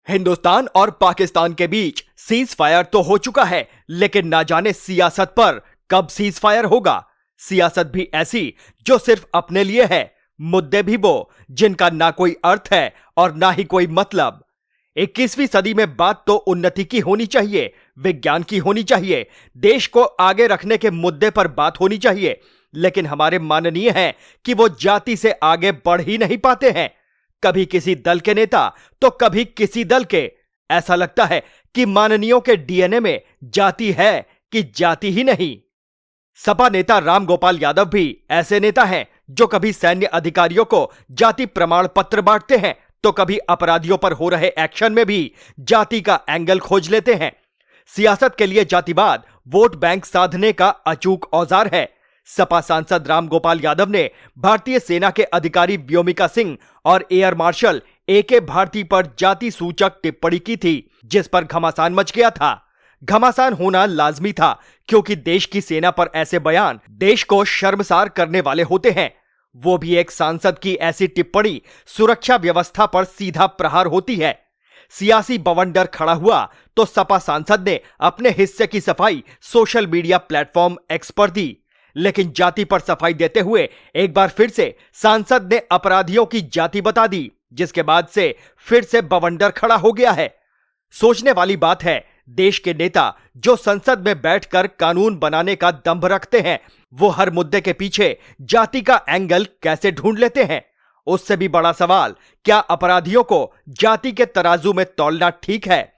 हिंदुस्तान और पाकिस्तान के बीच cease fire तो हो चुका है, लेकिन ना जाने सियासत पर कब सीज फायर होगा। सियासत भी ऐसी जो सिर्फ अपने लिए है, मुद्दे भी वो जिनका ना कोई अर्थ है और ना ही कोई मतलब। 21वीं सदी में बात तो उन्नति की होनी चाहिए, विज्ञान की होनी चाहिए, देश को आगे रखने के मुद्दे पर बात होनी चाहिए, लेकिन हमारे माननीय हैं कि वो जाति से आगे बढ़ ही नहीं पाते हैं। कभी किसी दल के नेता तो कभी किसी दल के। ऐसा लगता है कि माननीयों के डीएनए में जाति है कि जाति ही नहीं। सपा नेता राम गोपाल यादव भी ऐसे नेता हैं जो कभी सैन्य अधिकारियों को जाति प्रमाण पत्र बांटते हैं तो कभी अपराधियों पर हो रहे एक्शन में भी जाति का एंगल खोज लेते हैं। सियासत के लिए जातिवाद वोट बैंक साधने का अचूक औजार है। सपा सांसद राम गोपाल यादव ने भारतीय सेना के अधिकारी व्योमिका सिंह और एयर मार्शल एके भारती पर जाति सूचक टिप्पणी की थी, जिस पर घमासान मच गया था। घमासान होना लाजमी था, क्योंकि देश की सेना पर ऐसे बयान देश को शर्मसार करने वाले होते हैं। वो भी एक सांसद की ऐसी टिप्पणी सुरक्षा व्यवस्था पर सीधा प्रहार होती है। सियासी बवंडर खड़ा हुआ तो सपा सांसद ने अपने हिस्से की सफाई सोशल मीडिया प्लेटफॉर्म एक्स पर दी, लेकिन जाति पर सफाई देते हुए एक बार फिर से सांसद ने अपराधियों की जाति बता दी, जिसके बाद से फिर से बवंडर खड़ा हो गया है। सोचने वाली बात है, देश के नेता जो संसद में बैठकर कानून बनाने का दंभ रखते हैं, वो हर मुद्दे के पीछे जाति का एंगल कैसे ढूंढ लेते हैं। उससे भी बड़ा सवाल, क्या अपराधियों को जाति के तराजू में तौलना ठीक है?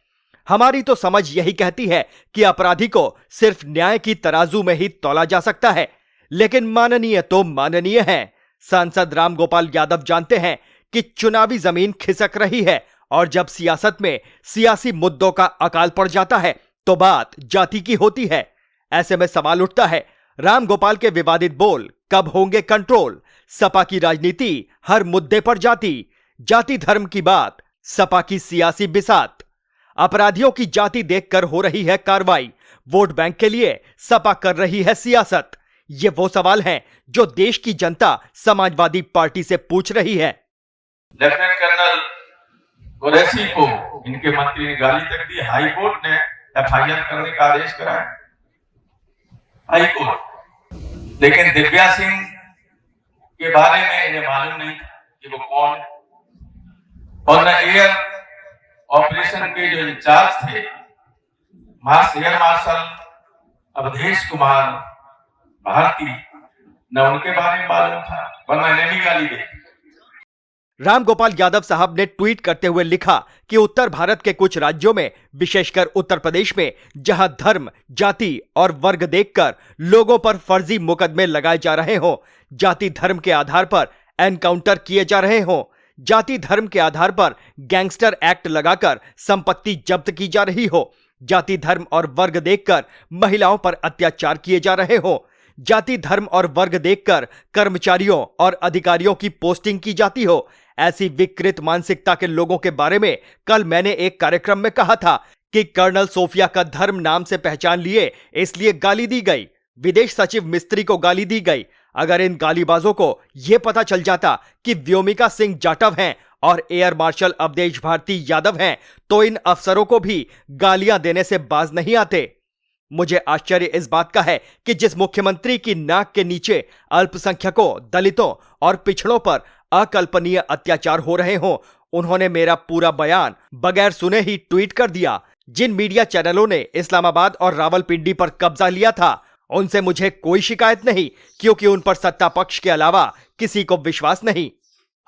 हमारी तो समझ यही कहती है कि अपराधी को सिर्फ न्याय की तराजू में ही तौला जा सकता है, लेकिन माननीय तो माननीय हैं। सांसद राम गोपाल यादव जानते हैं कि चुनावी जमीन खिसक रही है और जब सियासत में सियासी मुद्दों का अकाल पड़ जाता है तो बात जाति की होती है। ऐसे में सवाल उठता है, राम गोपाल के विवादित बोल कब होंगे कंट्रोल? सपा की राजनीति हर मुद्दे पर जाति, जाति धर्म की बात, सपा की सियासी बिसात। अपराधियों की जाति देखकर हो रही है कार्रवाई, वोट बैंक के लिए सपा कर रही है सियासत। ये वो सवाल हैं जो देश की जनता समाजवादी पार्टी से पूछ रही है। लेफ्टिनेंट कर्नल कुरैशी को इनके मंत्री ने गाली तक दी। हाई कोर्ट ने एफआईआर करने का आदेश कराया, हाई कोर्ट। लेकिन दिव्या सिंह के बारे में इन्हें मालूम नहीं था कि वो कौन है, और न एयर ऑपरेशन के जो इंचार्ज थे एयर मार्शल अवधेश कुमार भारती, न उनके बारे में मालूम था, वरना इन्हें भी गाली दी। राम गोपाल यादव साहब ने ट्वीट करते हुए लिखा कि उत्तर भारत के कुछ राज्यों में, विशेषकर उत्तर प्रदेश में, जहां धर्म, जाति और वर्ग देखकर लोगों पर फर्जी मुकदमे लगाए जा रहे हों, जाति धर्म के आधार पर एनकाउंटर किए जा रहे हों, जाति धर्म के आधार पर गैंगस्टर एक्ट लगाकर संपत्ति जब्त की जा रही हो, जाति धर्म और वर्ग देखकर महिलाओं पर अत्याचार किए जा रहे हों, जाति धर्म और वर्ग देखकर कर्मचारियों और अधिकारियों की पोस्टिंग की जाती हो, ऐसी विकृत मानसिकता के लोगों के बारे में कल मैंने एक कार्यक्रम में कहा था कि कर्नल सोफिया का धर्म नाम से पहचान लिए इसलिए गाली दी गई, विदेश सचिव मिस्त्री को गाली दी गई। अगर इन गालीबाजों को यह पता चल जाता कि व्योमिका सिंह जाटव हैं और एयर मार्शल अवधेश भारती यादव हैं, तो इन अफसरों को भी गालियां देने से बाज नहीं आते। मुझे आश्चर्य इस बात का है कि जिस मुख्यमंत्री की नाक के नीचे अल्पसंख्यकों, दलितों और पिछड़ों पर अकल्पनीय अत्याचार हो रहे हों, उन्होंने मेरा पूरा बयान बगैर सुने ही ट्वीट कर दिया। जिन मीडिया चैनलों ने इस्लामाबाद और रावलपिंडी पर कब्जा लिया था, उनसे मुझे कोई शिकायत नहीं, क्योंकि उन पर सत्ता पक्ष के अलावा किसी को विश्वास नहीं।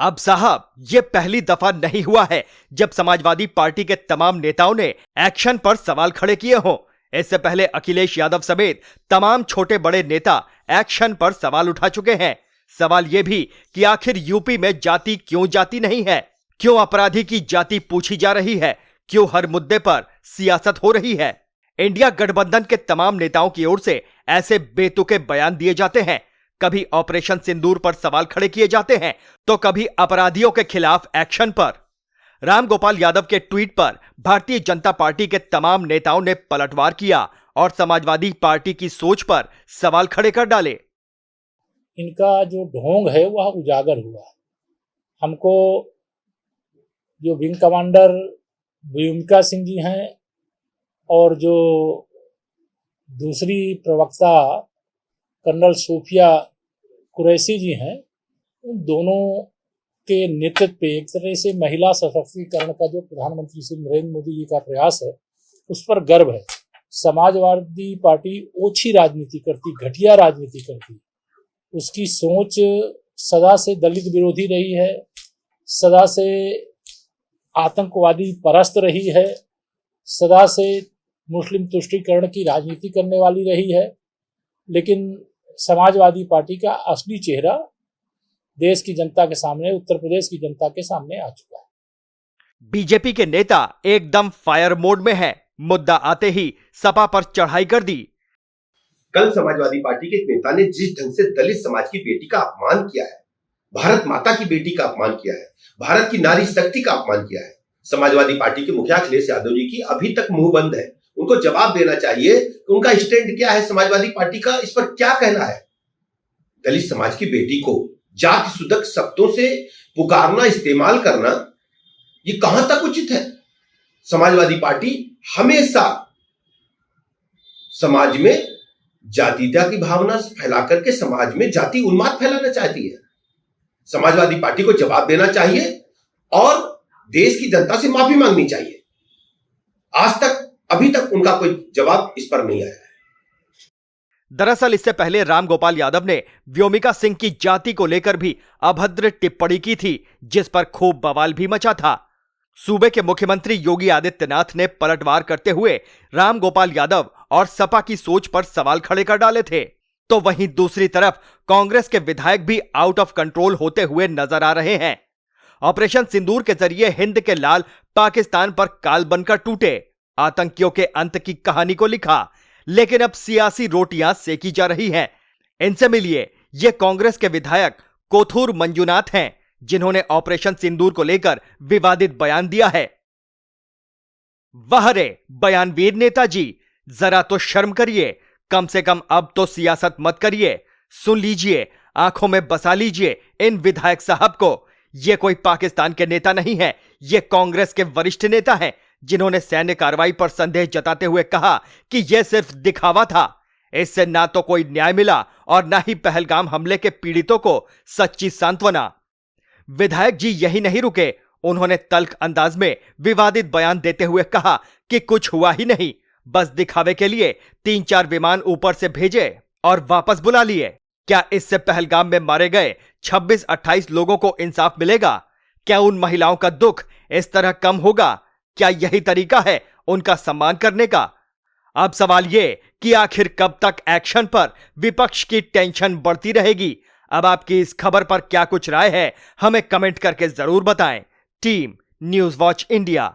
अब साहब, ये पहली दफा नहीं हुआ है जब समाजवादी पार्टी के तमाम नेताओं ने एक्शन पर सवाल खड़े किए हों। इससे पहले अखिलेश यादव समेत तमाम छोटे बड़े नेता एक्शन पर सवाल उठा चुके हैं। सवाल यह भी कि आखिर यूपी में जाति क्यों जाति नहीं है, क्यों अपराधी की जाति पूछी जा रही है, क्यों हर मुद्दे पर सियासत हो रही है। इंडिया गठबंधन के तमाम नेताओं की ओर से ऐसे बेतुके बयान दिए जाते हैं, कभी ऑपरेशन सिंदूर पर सवाल खड़े किए जाते हैं तो कभी अपराधियों के खिलाफ एक्शन पर। राम गोपाल यादव के ट्वीट पर भारतीय जनता पार्टी के तमाम नेताओं ने पलटवार किया और समाजवादी पार्टी की सोच पर सवाल खड़े कर डाले। इनका जो ढोंग है वह उजागर हुआ। हमको जो विंग कमांडर व्योमिका सिंह जी हैं और जो दूसरी प्रवक्ता कर्नल सूफिया कुरैशी जी हैं, उन दोनों के नेतृत्व पे एक तरह से महिला सशक्तिकरण का जो प्रधानमंत्री श्री नरेंद्र मोदी जी का प्रयास है, उस पर गर्व है। समाजवादी पार्टी ओछी राजनीति करती, घटिया राजनीति करती, उसकी सोच सदा से दलित विरोधी रही है, सदा से आतंकवादी परस्त रही है, सदा से मुस्लिम तुष्टीकरण की राजनीति करने वाली रही है। लेकिन समाजवादी पार्टी का असली चेहरा देश की जनता के सामने, उत्तर प्रदेश की जनता के सामने आ चुका है। बीजेपी के नेता एकदम फायर मोड में है। मुद्दा आते ही सपा पर चढ़ाई कर दी। कल समाजवादी पार्टी के एक नेता ने जिस ढंग से दलित समाज की बेटी का अपमान किया है, भारत माता की बेटी का अपमान किया है, भारत की नारी शक्ति का अपमान किया है, समाजवादी पार्टी के मुखिया अखिलेश यादव जी की अभी तक मुंह बंद है। उनको जवाब देना चाहिए कि उनका स्टैंड क्या है, समाजवादी पार्टी का इस पर क्या कहना है। दलित समाज की बेटी को जाति सुधक शब्दों से पुकारना, इस्तेमाल करना, ये कहां तक उचित है। समाजवादी पार्टी हमेशा समाज में जातीयता की भावना फैला करके समाज में जाति उन्माद फैलाना चाहती है। समाजवादी पार्टी को जवाब देना चाहिए और देश की जनता से माफी मांगनी चाहिए। आज तक, अभी तक उनका कोई जवाब इस पर नहीं आया है। दरअसल इससे पहले रामगोपाल यादव ने व्योमिका सिंह की जाति को लेकर भी अभद्र टिप्पणी की थी, जिस पर खूब बवाल भी मचा था। सूबे के मुख्यमंत्री योगी आदित्यनाथ ने पलटवार करते हुए रामगोपाल यादव और सपा की सोच पर सवाल खड़े कर डाले थे। तो वहीं दूसरी तरफ कांग्रेस के विधायक भी आउट ऑफ कंट्रोल होते हुए नजर आ रहे हैं। ऑपरेशन सिंदूर के जरिए हिंद के लाल पाकिस्तान पर काल बनकर टूटे, आतंकियों के अंत की कहानी को लिखा, लेकिन अब सियासी रोटियां सेकी जा रही हैं। इनसे मिलिए, ये कांग्रेस के विधायक कोथूर मंजुनाथ हैं, जिन्होंने ऑपरेशन सिंदूर को लेकर विवादित बयान दिया है। वाह रे बयानवीर नेताजी, जरा तो शर्म करिए, कम से कम अब तो सियासत मत करिए। सुन लीजिए, आंखों में बसा लीजिए इन विधायक साहब को। ये कोई पाकिस्तान के नेता नहीं है, ये कांग्रेस के वरिष्ठ नेता हैं, जिन्होंने सैन्य कार्रवाई पर संदेह जताते हुए कहा कि यह सिर्फ दिखावा था। इससे ना तो कोई न्याय मिला और ना ही पहलगाम हमले के पीड़ितों को सच्ची सांत्वना। विधायक जी यही नहीं रुके, उन्होंने तल्ख अंदाज में विवादित बयान देते हुए कहा कि कुछ हुआ ही नहीं, बस दिखावे के लिए 3-4 विमान ऊपर से भेजे और वापस बुला लिए। क्या इससे पहलगाम में मारे गए 26-28 लोगों को इंसाफ मिलेगा? क्या उन महिलाओं का दुख इस तरह कम होगा? क्या यही तरीका है उनका सम्मान करने का? अब सवाल यह कि आखिर कब तक एक्शन पर विपक्ष की टेंशन बढ़ती रहेगी। अब आपकी इस खबर पर क्या कुछ राय है, हमें कमेंट करके जरूर बताएं। Team news watch India.